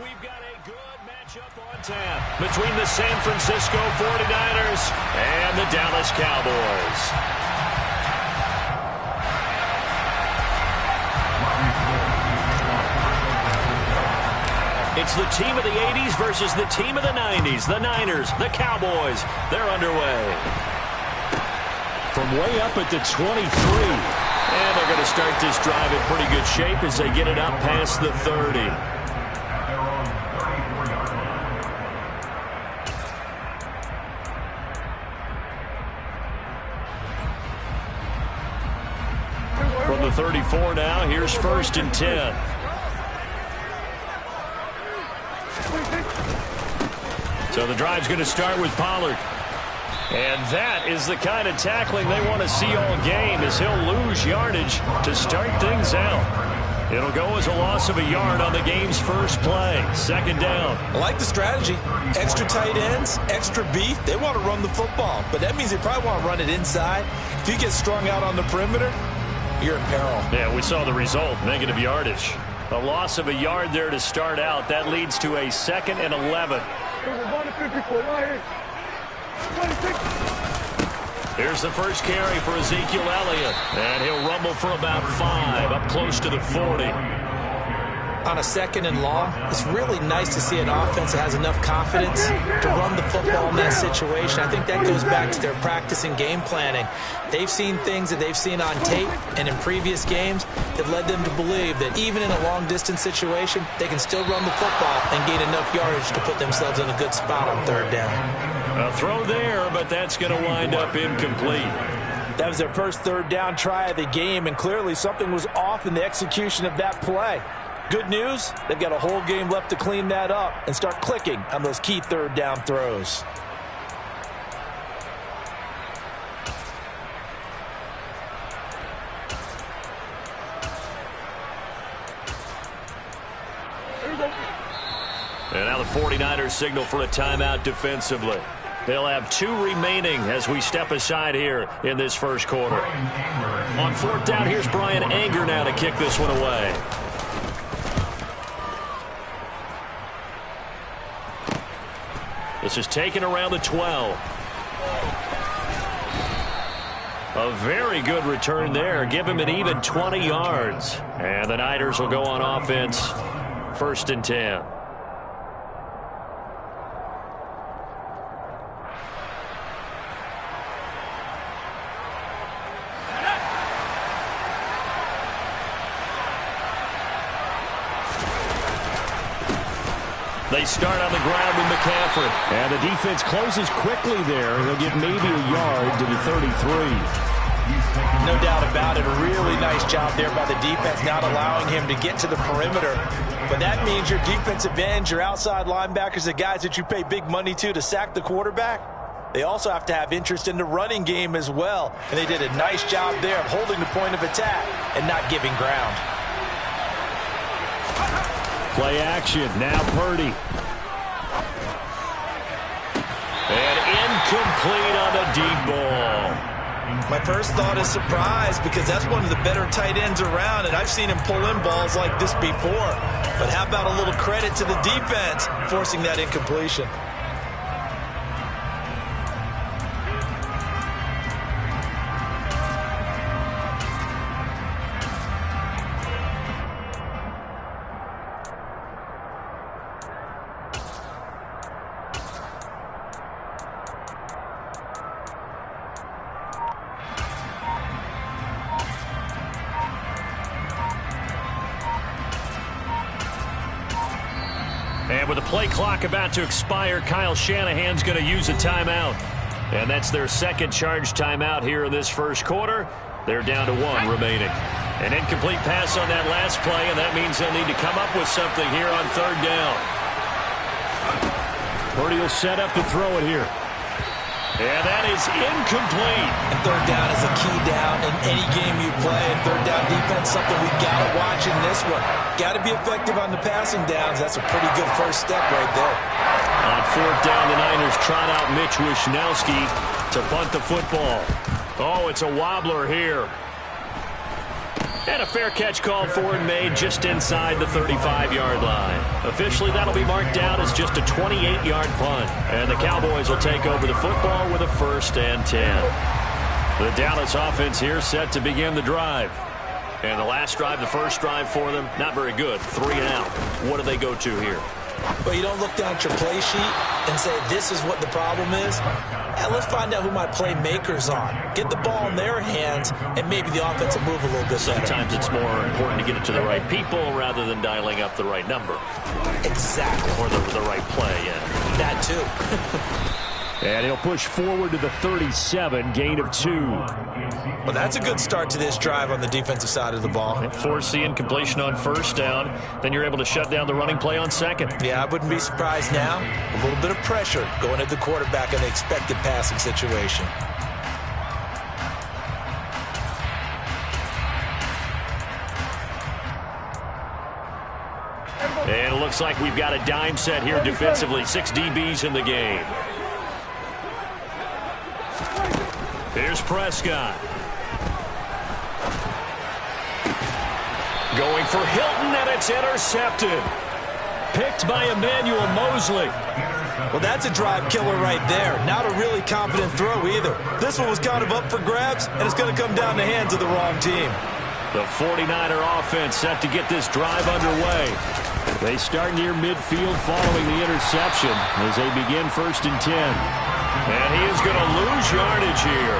We've got a good matchup on tap between the San Francisco 49ers and the Dallas Cowboys. It's the team of the 80s versus the team of the 90s. The Niners, the Cowboys, they're underway. From way up at the 23. And they're going to start this drive in pretty good shape as they get it up past the 30. From the 34 now, here's 1st and 10. So the drive's going to start with Pollard. And that is the kind of tackling they want to see all game, as he'll lose yardage to start things out. It'll go as a loss of a yard on the game's first play. 2nd down. I like the strategy. Extra tight ends, extra beef. They want to run the football, but that means they probably want to run it inside. If you get strung out on the perimeter, you're in peril. Yeah, we saw the result, negative yardage. A loss of a yard there to start out. That leads to a 2nd and 11. Here's the first carry for Ezekiel Elliott. And he'll rumble for about 5, up close to the 40. On a 2nd and long, it's really nice to see an offense that has enough confidence to run the football in that situation. I think that goes back to their practice and game planning. They've seen things that they've seen on tape and in previous games that led them to believe that even in a long-distance situation, they can still run the football and gain enough yardage to put themselves in a good spot on 3rd down. A throw there, but that's going to wind up incomplete. That was their first 3rd down try of the game, and clearly something was off in the execution of that play. Good news, they've got a whole game left to clean that up and start clicking on those key 3rd down throws. And now the 49ers signal for a timeout defensively. They'll have 2 remaining as we step aside here in this first quarter. On 4th down, here's Brian Anger now to kick this one away. This is taken around the 12. A very good return there. Give him an even 20 yards. And the Niners will go on offense. 1st and 10. They start on the ground with McCaffrey. And the defense closes quickly there. They'll get maybe a yard to the 33. No doubt about it. A really nice job there by the defense, not allowing him to get to the perimeter. But that means your defensive ends, your outside linebackers, the guys that you pay big money to sack the quarterback, they also have to have interest in the running game as well. And they did a nice job there of holding the point of attack and not giving ground. Play action. Now Purdy. And incomplete on the deep ball. My first thought is surprise, because that's one of the better tight ends around, and I've seen him pull in balls like this before. But how about a little credit to the defense forcing that incompletion? And with the play clock about to expire, Kyle Shanahan's going to use a timeout. And that's their 2nd charge timeout here in this first quarter. They're down to 1 remaining. An incomplete pass on that last play, and that means they'll need to come up with something here on 3rd down. Purdy will set up to throw it here. And that is incomplete. And 3rd down is a key down in any game you play. And 3rd down defense, something we got to watch in this one. Got to be effective on the passing downs. That's a pretty good first step right there. On 4th down, the Niners trot out Mitch Wishnowski to punt the football. Oh, it's a wobbler here. And a fair catch called for and made just inside the 35-yard line. Officially, that'll be marked down as just a 28-yard punt. And the Cowboys will take over the football with a 1st and 10. The Dallas offense here set to begin the drive. And the last drive, the first drive for them, not very good. 3 and out. What do they go to here? Well, you don't look down at your play sheet and say, this is what the problem is. Yeah, let's find out who my playmakers are. Get the ball in their hands, and maybe the offense will move a little bit better. Sometimes it's more important to get it to the right people rather than dialing up the right number. Exactly. Or the right play, yeah. That too. And he'll push forward to the 37, gain of 2. Well, that's a good start to this drive on the defensive side of the ball. And force the incompletion on 1st down. Then you're able to shut down the running play on 2nd. Yeah, I wouldn't be surprised now. A little bit of pressure going at the quarterback in the expected passing situation. And it looks like we've got a dime set here defensively. 6 DBs in the game. Here's Prescott. Going for Hilton, and it's intercepted. Picked by Emmanuel Mosley. Well, that's a drive killer right there. Not a really confident throw either. This one was kind of up for grabs, and it's going to come down the hands of the wrong team. The 49er offense set to get this drive underway. They start near midfield following the interception as they begin 1st and 10. And he is going to lose yardage here.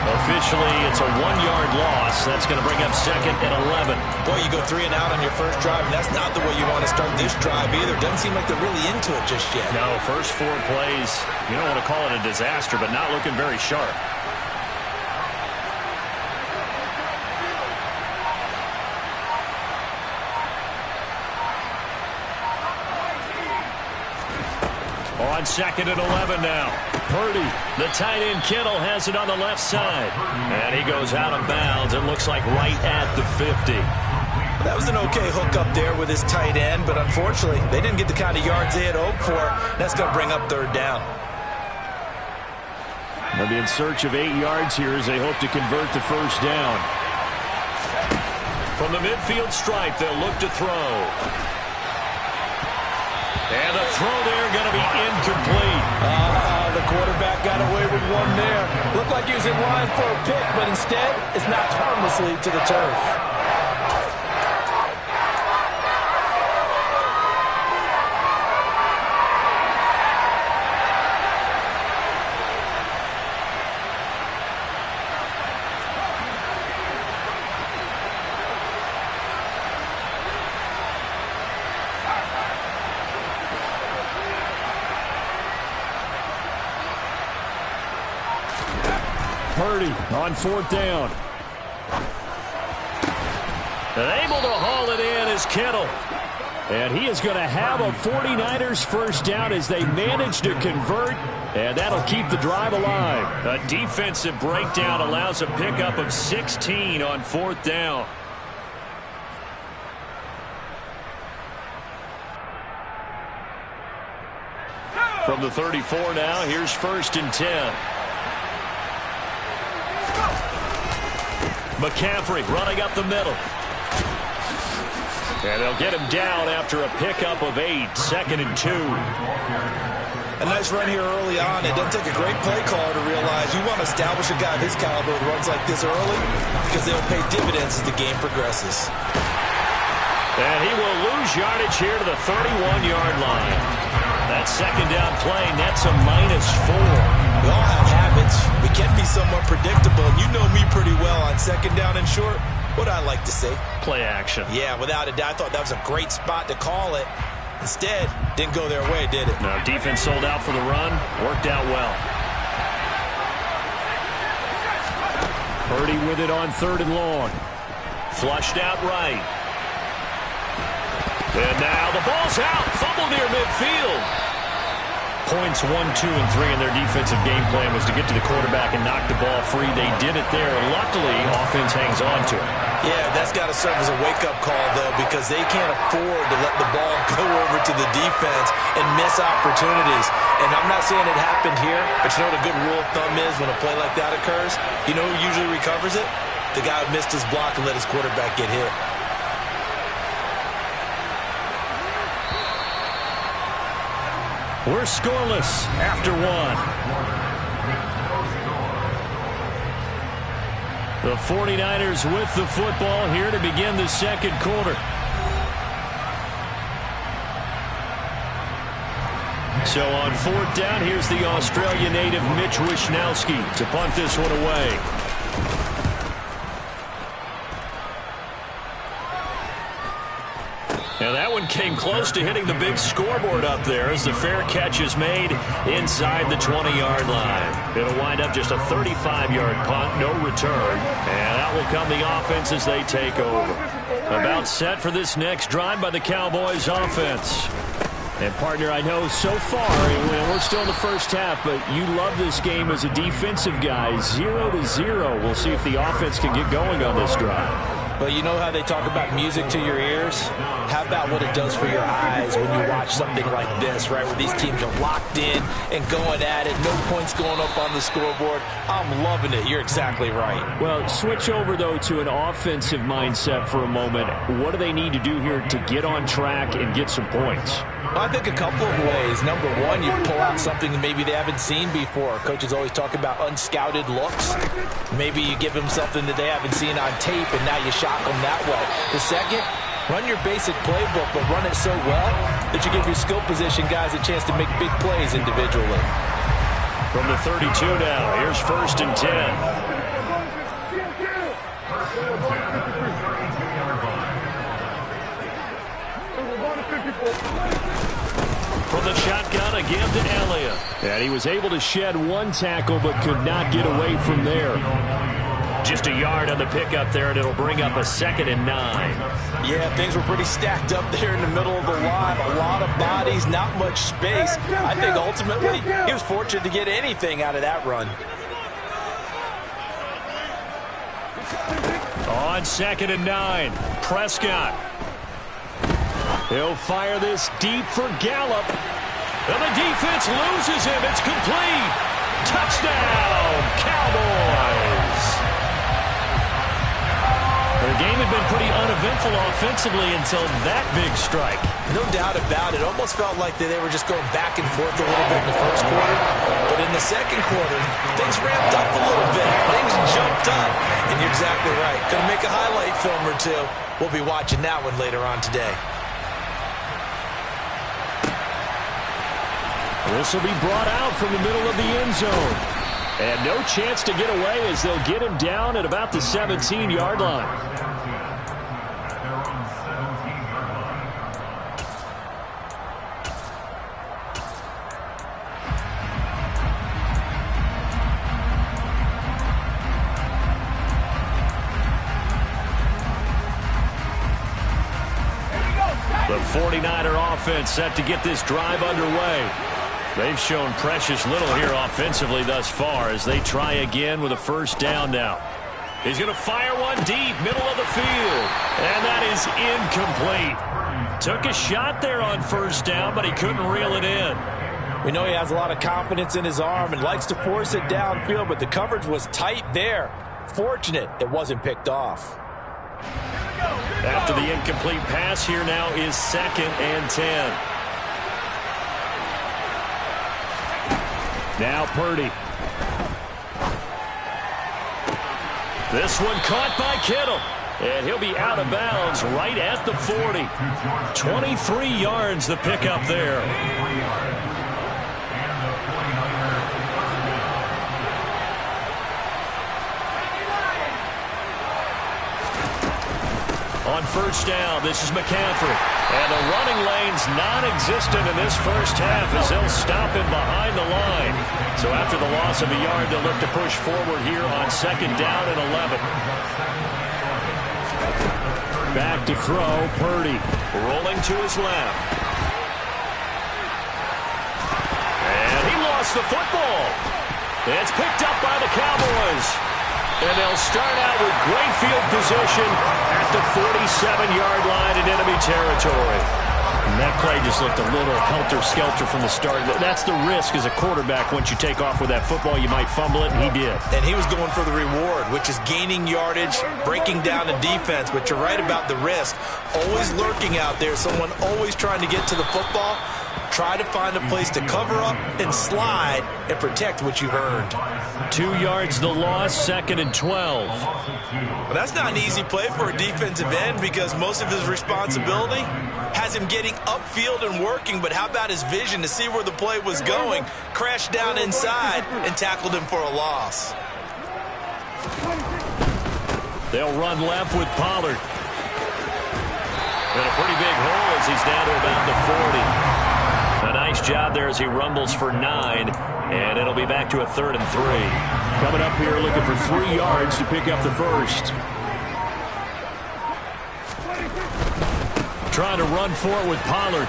Officially, it's a 1-yard loss. That's going to bring up 2nd and 11. Boy, you go 3 and out on your first drive, and that's not the way you want to start this drive either. Doesn't seem like they're really into it just yet. No, first 4 plays, you don't want to call it a disaster, but not looking very sharp. On 2nd and 11 now. Purdy, the tight end Kittle, has it on the left side. And he goes out of bounds. It looks like right at the 50. That was an okay hook up there with his tight end, but unfortunately, they didn't get the kind of yards they had hoped for. That's going to bring up 3rd down. They'll be in search of 8 yards here as they hope to convert the 1st down. From the midfield stripe, they'll look to throw. And the throw there going to be incomplete. The quarterback got away with one there. Looked like he was in line for a pick, but instead, it's knocked harmlessly to the turf. Purdy on 4th down. And able to haul it in is Kittle. And he is going to have a 49ers 1st down as they manage to convert. And that'll keep the drive alive. A defensive breakdown allows a pickup of 16 on 4th down. From the 34 now, here's 1st and 10. McCaffrey running up the middle. And they'll get him down after a pickup of 8. 2nd and 2. A nice run here early on. It doesn't take a great play caller to realize you want to establish a guy of his caliber with runs like this early because they'll pay dividends as the game progresses. And he will lose yardage here to the 31-yard line. That 2nd down play nets a -4. We all have habits. We can be somewhat predictable, and you know me pretty well on 2nd down and short. What I like to say? Play action. Yeah, without a doubt. I thought that was a great spot to call it. Instead, didn't go their way, did it? No, defense sold out for the run. Worked out well. Purdy with it on 3rd and long. Flushed out right. And now the ball's out. Fumble near midfield. Points 1, 2, and 3 in their defensive game plan was to get to the quarterback and knock the ball free. They did it there. Luckily, offense hangs on to it. Yeah, that's got to serve as a wake-up call, though, because they can't afford to let the ball go over to the defense and miss opportunities. And I'm not saying it happened here, but you know what a good rule of thumb is when a play like that occurs? You know who usually recovers it? The guy missed his block and let his quarterback get hit. We're scoreless after one. The 49ers with the football here to begin the second quarter. So on fourth down, here's the Australia native Mitch Wishnowsky to punt this one away. And that one came close to hitting the big scoreboard up there as the fair catch is made inside the 20-yard line. It'll wind up just a 35-yard punt, no return. And out will come the offense as they take over. About set for this next drive by the Cowboys offense. And, partner, I know so far, we're still in the first half, but you love this game as a defensive guy. 0-0. We'll see if the offense can get going on this drive. But you know how they talk about music to your ears? How about what it does for your eyes when you watch something like this, right, where these teams are locked in and going at it, no points going up on the scoreboard? I'm loving it. You're exactly right. Well, switch over, though, to an offensive mindset for a moment. What do they need to do here to get on track and get some points? Well, I think a couple of ways. Number one, you pull out something that maybe they haven't seen before. Coaches always talk about unscouted looks. Maybe you give them something that they haven't seen on tape, and now you shock them that way. The second, run your basic playbook, but run it so well that you give your skill position guys a chance to make big plays individually. From the 32 now, here's 1st and 10. From the shotgun again to Elliott. And he was able to shed one tackle but could not get away from there. Just a yard on the pickup there, and it'll bring up a 2nd and 9. Yeah, things were pretty stacked up there in the middle of the line. A lot of bodies, not much space. I think ultimately he was fortunate to get anything out of that run. On 2nd and 9, Prescott. He'll fire this deep for Gallup. And the defense loses him. It's complete. Touchdown, Cowboys. The game had been pretty uneventful offensively until that big strike. No doubt about it. Almost felt like they were just going back and forth a little bit in the first quarter. But in the second quarter, things ramped up a little bit. Things jumped up. And you're exactly right. Going to make a highlight film or two. We'll be watching that one later on today. This will be brought out from the middle of the end zone. And no chance to get away as they'll get him down at about the 17-yard line. The 49er offense set to get this drive underway. They've shown precious little here offensively thus far as they try again with a 1st down now. He's going to fire one deep, middle of the field. And that is incomplete. Took a shot there on 1st down, but he couldn't reel it in. We know he has a lot of confidence in his arm and likes to force it downfield, but the coverage was tight there. Fortunate it wasn't picked off. After the incomplete pass, here now is 2nd and 10. Now Purdy. This one caught by Kittle. And he'll be out of bounds right at the 40. 23 yards the pickup there. On 1st down, this is McCaffrey. And the running lane's non-existent in this first half as they'll stop him behind the line. So after the loss of a yard, they'll look to push forward here on 2nd down and 11. Back to throw, Purdy. Rolling to his left. And he lost the football. It's picked up by the Cowboys. And they'll start out with great field position at the 47-yard line in enemy territory. That play just looked a little helter-skelter from the start. That's the risk as a quarterback. Once you take off with that football, you might fumble it, and he did. And he was going for the reward, which is gaining yardage, breaking down the defense. But you're right about the risk. Always lurking out there, someone always trying to get to the football. Try to find a place to cover up and slide and protect what you've earned. 2 yards the loss, 2nd and 12. Well, that's not an easy play for a defensive end because most of his responsibility has him getting upfield and working, but how about his vision to see where the play was going, crashed down inside, and tackled him for a loss. They'll run left with Pollard. And a pretty big hole as he's down to about the 40. A nice job there as he rumbles for 9, and it'll be back to a 3rd and 3. Coming up here looking for 3 yards to pick up the first. Trying to run for it with Pollard.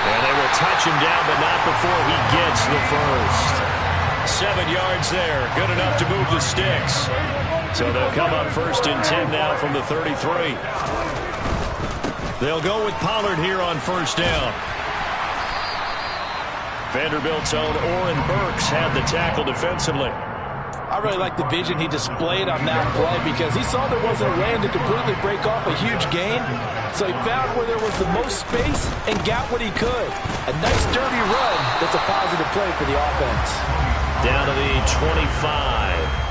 And they will touch him down, but not before he gets the first. 7 yards there, good enough to move the sticks. So they'll come up 1st and 10 now from the 33. They'll go with Pollard here on 1st down. Vanderbilt's own Oren Burks had the tackle defensively. I really like the vision he displayed on that play because he saw there wasn't a lane to completely break off a huge gain. So he found where there was the most space and got what he could. A nice dirty run that's a positive play for the offense. Down to the 25.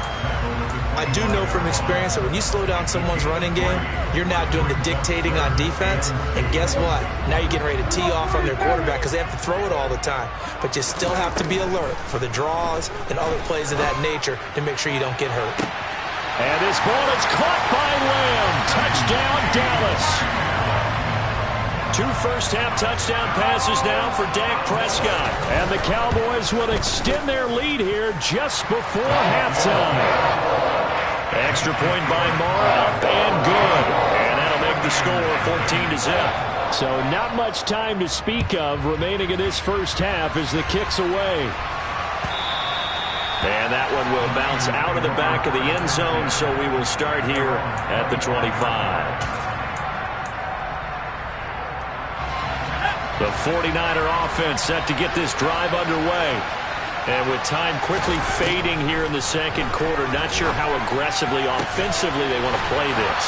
I do know from experience that when you slow down someone's running game, you're now doing the dictating on defense. And guess what? Now you're getting ready to tee off on their quarterback because they have to throw it all the time. But you still have to be alert for the draws and other plays of that nature to make sure you don't get hurt. And this ball is caught by Lamb. Touchdown, Dallas. 2 first-half touchdown passes now for Dak Prescott. And the Cowboys will extend their lead here just before halftime. Extra point by Marr, up and good. And that'll make the score 14-0. So not much time to speak of remaining in this first half as the kick's away. And that one will bounce out of the back of the end zone, so we will start here at the 25. The 49er offense set to get this drive underway. And with time quickly fading here in the second quarter, not sure how aggressively, offensively they want to play this.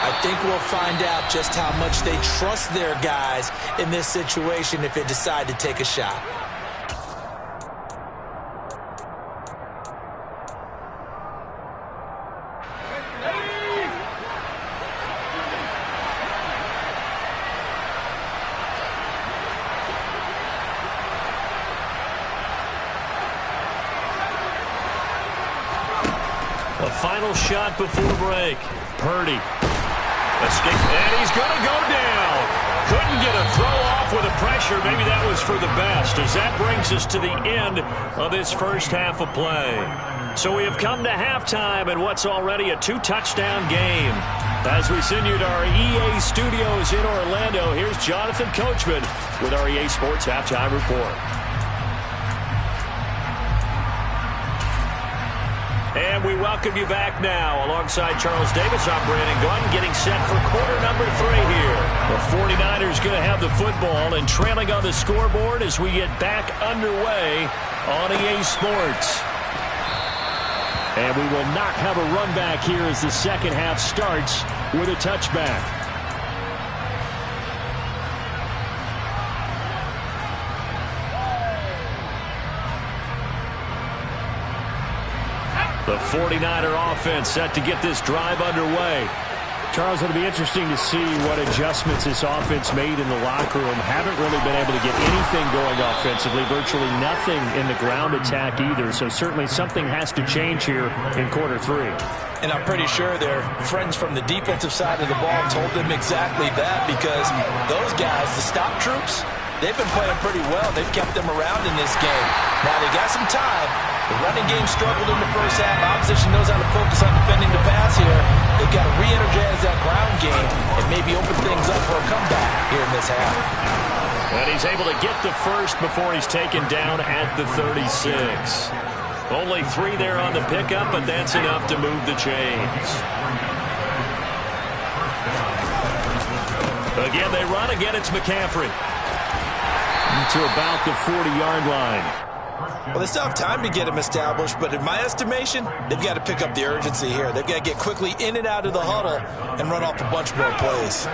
I think we'll find out just how much they trust their guys in this situation if they decide to take a shot. A final shot before break. Purdy. Escape, and he's going to go down. Couldn't get a throw off with the pressure. Maybe that was for the best, as that brings us to the end of this first half of play. So we have come to halftime in what's already a 2-touchdown game. As we send you to our EA studios in Orlando, here's Jonathan Coachman with our EA Sports Halftime Report. And we welcome you back now. Alongside Charles Davis, I'm Brandon Gunn, getting set for quarter number 3 here. The 49ers going to have the football and trailing on the scoreboard as we get back underway on EA Sports. And we will not have a run back here as the second half starts with a touchback. The 49er offense set to get this drive underway. Charles, it'll be interesting to see what adjustments this offense made in the locker room. Haven't really been able to get anything going offensively, virtually nothing in the ground attack either. So certainly something has to change here in quarter 3. And I'm pretty sure their friends from the defensive side of the ball told them exactly that, because those guys, the stop troops, they've been playing pretty well. They've kept them around in this game. Now they got some time. The running game struggled in the first half. Opposition knows how to focus on defending the pass here. They've got to re-energize that ground game and maybe open things up for a comeback here in this half. And he's able to get the first before he's taken down at the 36. Only 3 there on the pickup, but that's enough to move the chains. Again, they run. Again, it's McCaffrey. To about the 40-yard line. Well, they still have time to get him established, but in my estimation, they've got to pick up the urgency here. They've got to get quickly in and out of the huddle and run off a bunch more plays.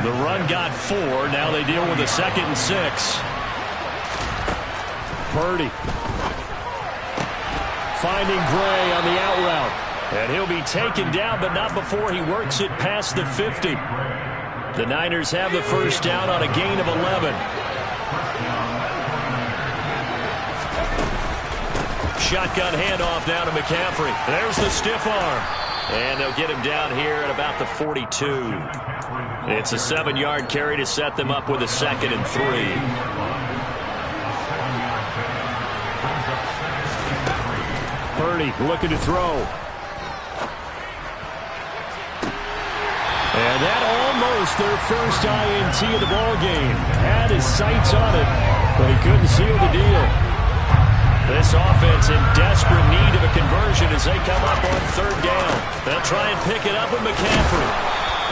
The run got 4. Now they deal with a 2nd and 6. Purdy. Finding Gray on the out route. And he'll be taken down, but not before he works it past the 50. The Niners have the first down on a gain of 11. Shotgun handoff down to McCaffrey. There's the stiff arm. And they'll get him down here at about the 42. It's a 7-yard carry to set them up with a 2nd and 3. Purdy looking to throw. And that almost their first INT of the ball game. Had his sights on it, but he couldn't seal the deal. This offense in desperate need of a conversion as they come up on 3rd down. They'll try and pick it up with McCaffrey.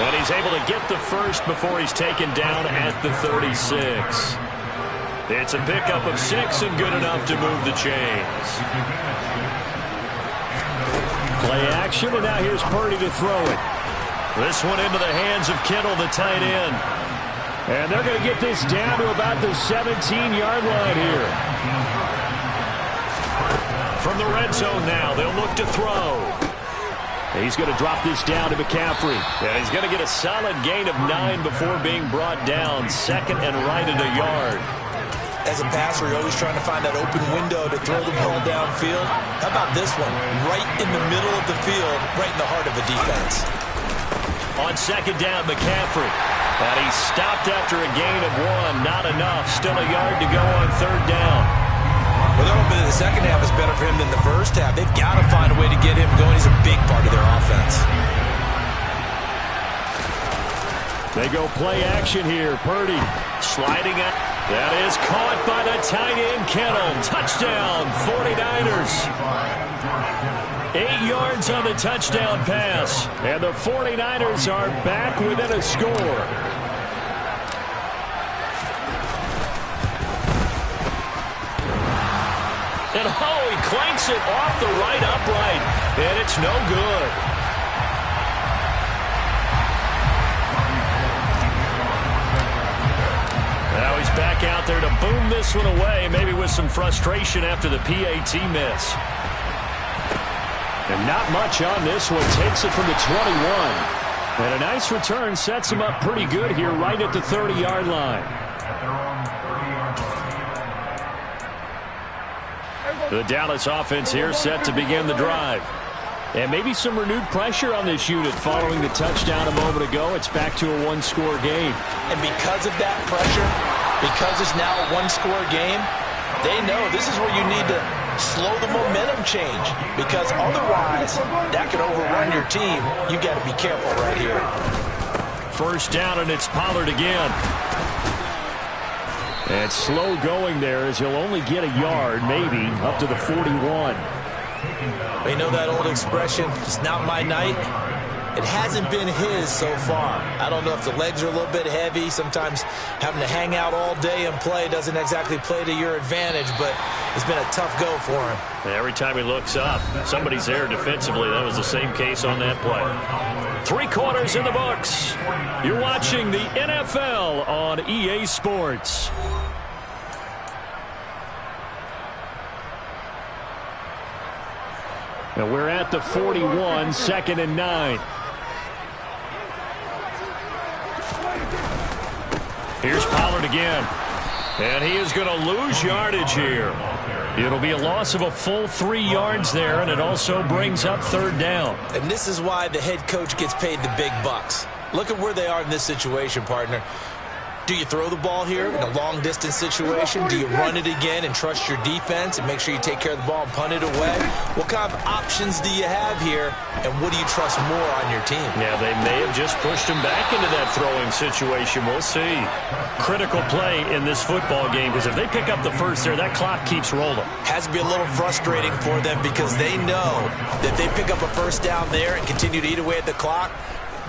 And he's able to get the first before he's taken down at the 36. It's a pickup of 6 and good enough to move the chains. Play action, and now here's Purdy to throw it. This one into the hands of Kittle, the tight end. And they're going to get this down to about the 17-yard line here. From the red zone now, they'll look to throw. He's going to drop this down to McCaffrey. And he's going to get a solid gain of 9 before being brought down. 2nd and right at a yard. As a passer, you're always trying to find that open window to throw the ball downfield. How about this one? Right in the middle of the field, right in the heart of the defense. On 2nd down, McCaffrey. And he stopped after a gain of 1. Not enough. Still a yard to go on 3rd down. Well, they're hoping that the second half is better for him than the first half. They've got to find a way to get him going. He's a big part of their offense. They go play action here. Purdy sliding up. That is caught by the tight end, Kittle. Touchdown, 49ers. 8 yards on the touchdown pass. And the 49ers are back within a score. And he clanks it off the right upright. And it's no good. Now he's back out there to boom this one away, maybe with some frustration after the PAT miss. And not much on this one. Takes it from the 21. And a nice return sets him up pretty good here right at the 30-yard line. The Dallas offense here set to begin the drive. And maybe some renewed pressure on this unit following the touchdown a moment ago. It's back to a 1-score game. And because of that pressure, because it's now a 1-score game, they know this is where you need to slow the momentum change. Because otherwise, that could overrun your team. You got to be careful right here. First down, and it's Pollard again. And slow going there as he'll only get a yard, maybe, up to the 41. You know that old expression, it's not my night? It hasn't been his so far. I don't know if the legs are a little bit heavy. Sometimes having to hang out all day and play doesn't exactly play to your advantage, but it's been a tough go for him. Every time he looks up, somebody's there defensively. That was the same case on that play. 3 quarters in the books. You're watching the NFL on EA Sports. And we're at the 41, 2nd and 9. Here's Pollard again. And he is going to lose yardage here. It'll be a loss of a full 3 yards there, and it also brings up 3rd down. And this is why the head coach gets paid the big bucks. Look at where they are in this situation, partner. Do you throw the ball here in a long-distance situation? Do you run it again and trust your defense and make sure you take care of the ball and punt it away? What kind of options do you have here, and what do you trust more on your team? Yeah, they may have just pushed him back into that throwing situation. We'll see. Critical play in this football game, because if they pick up the first there, that clock keeps rolling. Has to be a little frustrating for them because they know that if they pick up a first down there and continue to eat away at the clock,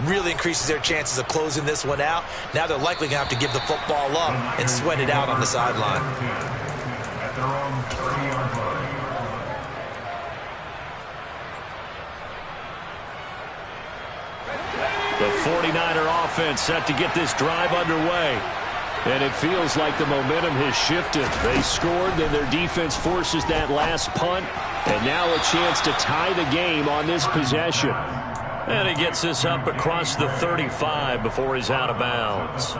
really increases their chances of closing this one out. Now they're likely going to have to give the football up and sweat it out on the sideline. At their own 30-yard line. The 49er offense set to get this drive underway. And it feels like the momentum has shifted. They scored, then their defense forces that last punt. And now a chance to tie the game on this possession. And he gets this up across the 35 before he's out of bounds.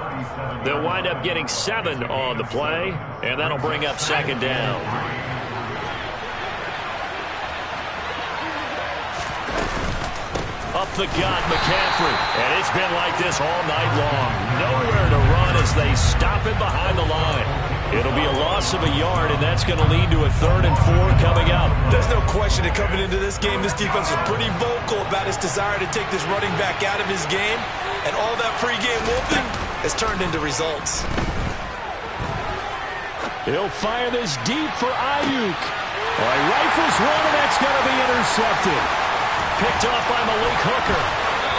They'll wind up getting 7 on the play, and that'll bring up second down. Up the gut, McCaffrey. And it's been like this all night long. Nowhere to run as they stop it behind the line. It'll be a loss of a yard, and that's going to lead to a 3rd and 4 coming up. There's no question that coming into this game, this defense was pretty vocal about its desire to take this running back out of his game, and all that pregame whooping has turned into results. He'll fire this deep for Ayuk. Well, he rifles one, and that's going to be intercepted. Picked off by Malik Hooker.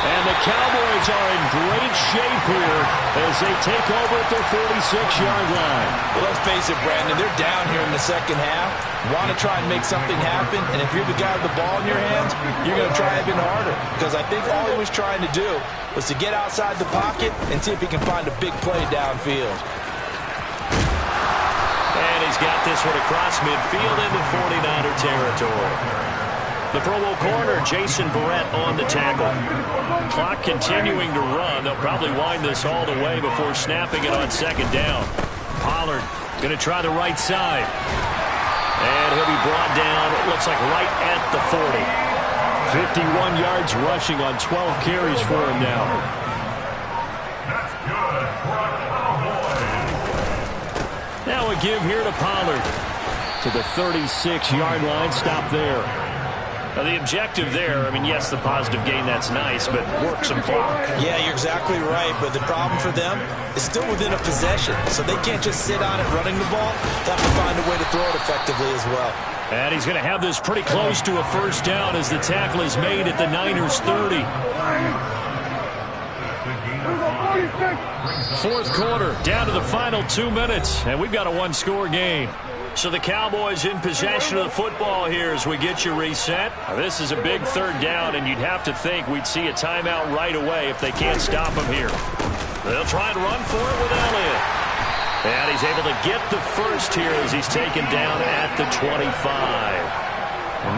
And the Cowboys are in great shape here as they take over at their 46-yard line. Well, let's face it, Brandon, they're down here in the second half. Want to try and make something happen, and if you're the guy with the ball in your hands, you're going to try even harder. Because I think all he was trying to do was to get outside the pocket and see if he can find a big play downfield. And he's got this one across midfield into 49er territory. The Pro Bowl corner, Jason Verrett, on the tackle. Clock continuing to run. They'll probably wind this all the way before snapping it on second down. Pollard going to try the right side. And he'll be brought down, it looks like right at the 40. 51 yards rushing on 12 carries for him now. That's good for a Cowboy. Now a give here to Pollard. To the 36-yard line, stop there. Now, the objective there, I mean, yes, the positive gain, that's nice, but work some clock. Yeah, you're exactly right, but the problem for them is still within a possession, so they can't just sit on it running the ball. They have to find a way to throw it effectively as well. And he's going to have this pretty close to a first down as the tackle is made at the Niners' 30. Fourth quarter, down to the final 2 minutes, and we've got a one-score game. So the Cowboys in possession of the football here as we get you reset. This is a big 3rd down, and you'd have to think we'd see a timeout right away if they can't stop him here. They'll try and run for it with Elliott. And he's able to get the first here as he's taken down at the 25.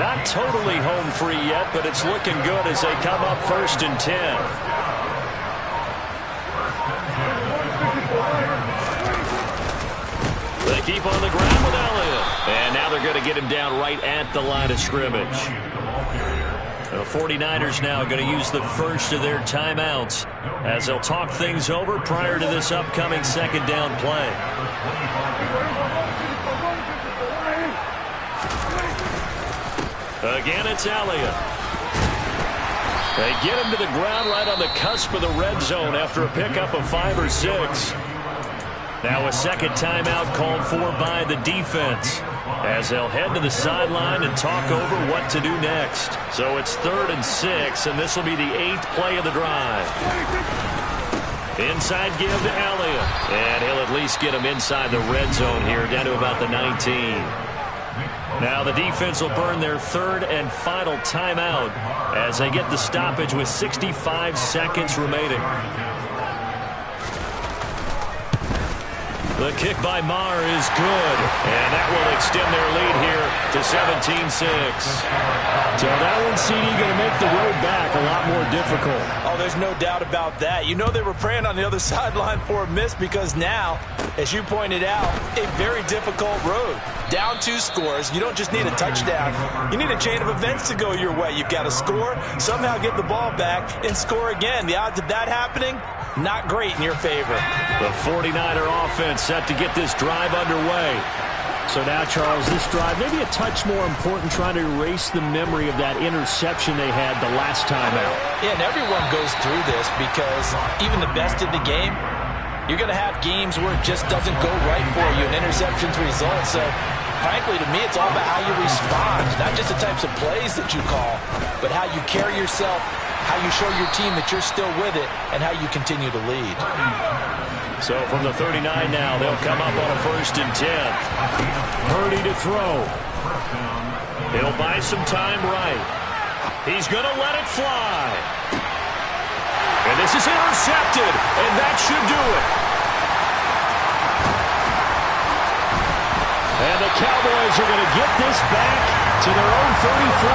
Not totally home free yet, but it's looking good as they come up 1st and 10. They keep on the ground with Elliott. And now they're going to get him down right at the line of scrimmage. The 49ers now going to use the first of their timeouts as they'll talk things over prior to this upcoming second down play. Again, it's Elliott. They get him to the ground right on the cusp of the red zone after a pickup of 5 or 6. Now a second timeout called for by the defense as they'll head to the sideline and talk over what to do next. So it's 3rd and 6, and this will be the 8th play of the drive. Inside give to Elliott, and he'll at least get him inside the red zone here, down to about the 19. Now the defense will burn their 3rd and final timeout as they get the stoppage with 65 seconds remaining. The kick by Maher is good, and that will extend their lead here to 17-6. So that one, CD, going to make the road back a lot more difficult. Oh, there's no doubt about that. You know they were praying on the other sideline for a miss because now, as you pointed out, a very difficult road. Down 2 scores. You don't just need a touchdown. You need a chain of events to go your way. You've got to score, somehow get the ball back, and score again. The odds of that happening, not great in your favor. The 49er offense set to get this drive underway. So now, Charles, this drive maybe a touch more important, trying to erase the memory of that interception they had the last time out. Yeah, and everyone goes through this because even the best in the game, you're going to have games where it just doesn't go right for you, and interceptions result. So, frankly, to me, it's all about how you respond, not just the types of plays that you call, but how you carry yourself how you show your team that you're still with it, and how you continue to lead. So from the 39 now, they'll come up on a 1st and 10. Purdy to throw. He'll buy some time right. He's going to let it fly. And this is intercepted, and that should do it. And the Cowboys are going to get this back to their own 34.